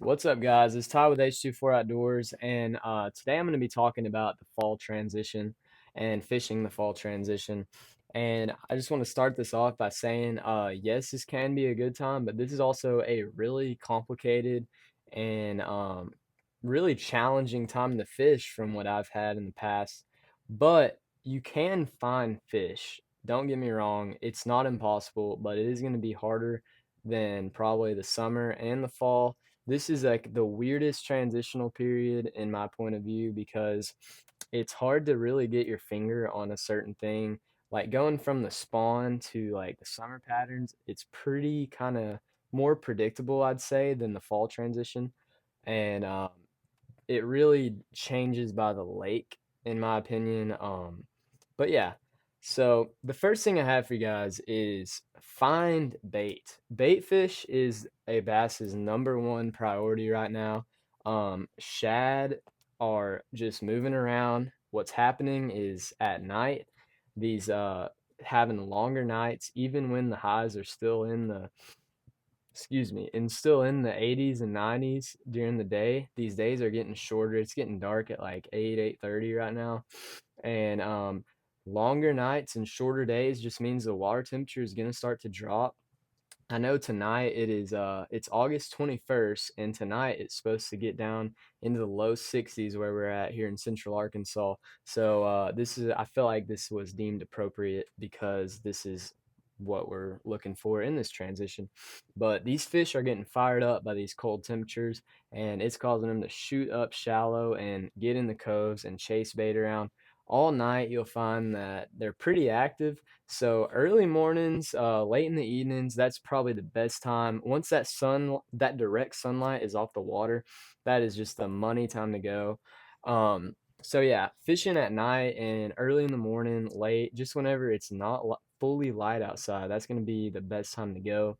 What's up, guys? It's Ty with H24 Outdoors, and today I'm going to be talking about the fall transition and fishing the fall transition. And I just want to start this off by saying, yes, this can be a good time, but this is also a really complicated and really challenging time to fish from what I've had in the past. But you can find fish. Don't get me wrong, it's not impossible, but it is going to be harder than probably the summer and the fall. This is like the weirdest transitional period in my point of view because it's hard to really get your finger on a certain thing. Like going from the spawn to like the summer patterns, it's pretty kind of more predictable, I'd say, than the fall transition. And it really changes by the lake, in my opinion. But yeah, so the first thing I have for you guys is find bait. Bait fish is a bass's number one priority right now. Shad are just moving around. What's happening is at night, these having longer nights, even when the highs are still in the and still in the 80s and 90s during the day. These days are getting shorter. It's getting dark at like 8:30 right now. And longer nights and shorter days just means the water temperature is going to start to drop. I know tonight it's August 21st, and tonight it's supposed to get down into the low 60s where we're at here in central Arkansas. So this is I feel like this was deemed appropriate because this is what we're looking for in this transition. But these fish are getting fired up by these cold temperatures, and it's causing them to shoot up shallow and get in the coves and chase bait around. All night you'll find that they're pretty active, so early mornings, late in the evenings, that's probably the best time. Once that direct sunlight is off the water, that is just the money time to go. So yeah, fishing at night and early in the morning, late, just whenever it's not fully light outside, that's going to be the best time to go.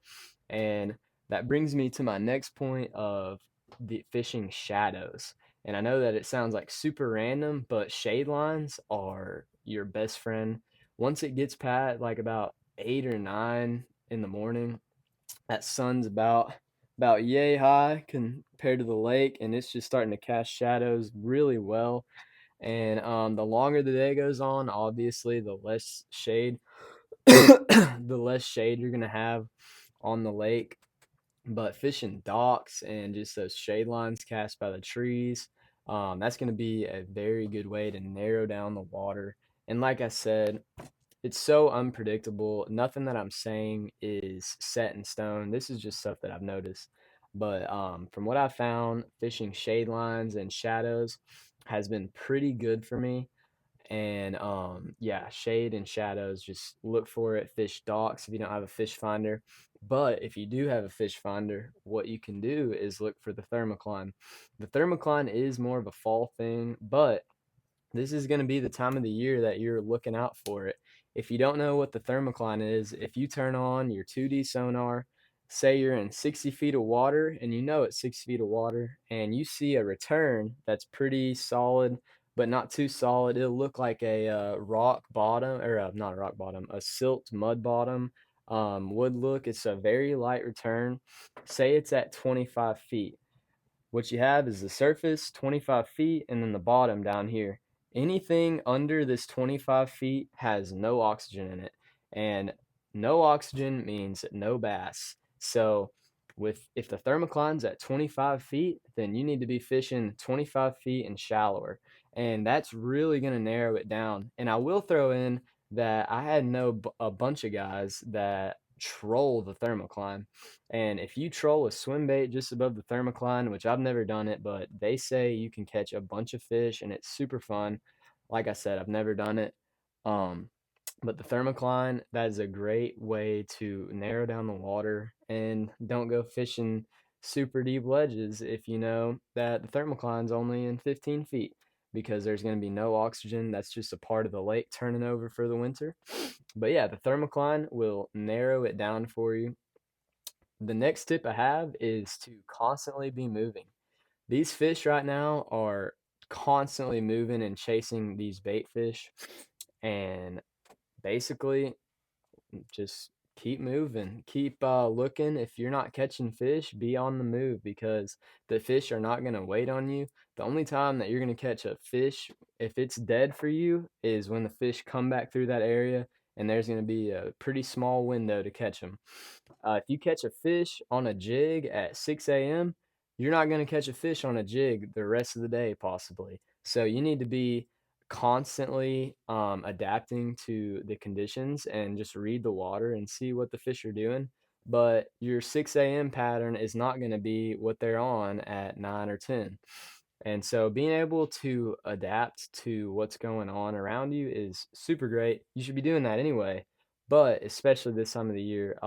And that brings me to my next point of the fishing shadows. And I know that it sounds like super random, but shade lines are your best friend. Once it gets past like about 8 or 9 in the morning, that sun's about yay high compared to the lake, and it's just starting to cast shadows really well. And the longer the day goes on, obviously, the less shade, the less shade you're gonna have on the lake. But fishing docks and just those shade lines cast by the trees, that's going to be a very good way to narrow down the water. And like I said, it's so unpredictable. Nothing that I'm saying is set in stone. This is just stuff that I've noticed. But from what I found, fishing shade lines and shadows has been pretty good for me. And yeah, shade and shadows, just look for it. Fish docks if you don't have a fish finder. But if you do have a fish finder, what you can do is look for the thermocline. The thermocline is more of a fall thing, but this is going to be the time of the year that you're looking out for it. If you don't know what the thermocline is, if you turn on your 2D sonar, say you're in 60 feet of water and you know it's 6 feet of water and you see a return that's pretty solid but not too solid, it'll look like a rock bottom, or not a rock bottom, a silt mud bottom would look. It's a very light return. Say it's at 25 feet. What you have is the surface 25 feet and then the bottom down here. Anything under this 25 feet has no oxygen in it. And no oxygen means no bass. So if the thermocline's at 25 feet, then you need to be fishing 25 feet and shallower. And that's really going to narrow it down. And I will throw in that I had know a bunch of guys that troll the thermocline. And if you troll a swim bait just above the thermocline, which I've never done it, but they say you can catch a bunch of fish and it's super fun. Like I said, I've never done it. Um, but the thermocline, that is a great way to narrow down the water, and don't go fishing super deep ledges if you know that the thermocline's only in 15 feet because there's going to be no oxygen. That's just a part of the lake turning over for the winter. But yeah, the thermocline will narrow it down for you. The next tip I have is to constantly be moving. These fish right now are constantly moving and chasing these bait fish, and basically just keep moving, keep looking. If you're not catching fish, be on the move because the fish are not going to wait on you. The only time that you're going to catch a fish, if it's dead for you, is when the fish come back through that area and there's going to be a pretty small window to catch them. If you catch a fish on a jig at 6 a.m., you're not going to catch a fish on a jig the rest of the day, possibly. So you need to be constantly adapting to the conditions and just read the water and see what the fish are doing. But your 6 a.m. pattern is not going to be what they're on at 9 or 10. And so being able to adapt to what's going on around you is super great. You should be doing that anyway. But especially this time of the year,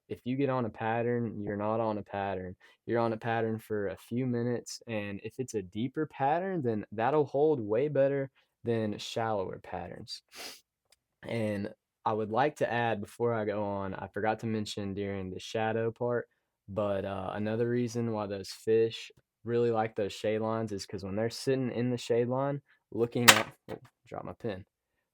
if you get on a pattern, you're not on a pattern. You're on a pattern for a few minutes, and if it's a deeper pattern, then that'll hold way better than shallower patterns. And I would like to add before I go on, I forgot to mention during the shadow part, but another reason why those fish really like those shade lines is because when they're sitting in the shade line looking out, oh, drop my pen.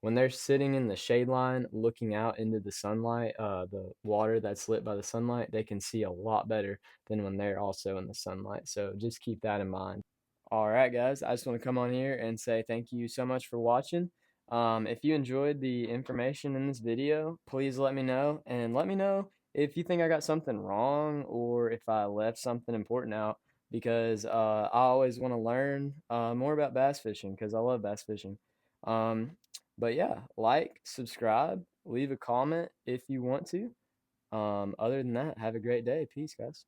When they're sitting in the shade line looking out into the sunlight, the water that's lit by the sunlight, they can see a lot better than when they're also in the sunlight. So just keep that in mind. All right, guys, I just want to come on here and say thank you so much for watching. If you enjoyed the information in this video, please let me know, and let me know if you think I got something wrong or if I left something important out because I always want to learn more about bass fishing because I love bass fishing. Um, but yeah, like, subscribe, leave a comment if you want to. Other than that, have a great day. Peace, guys.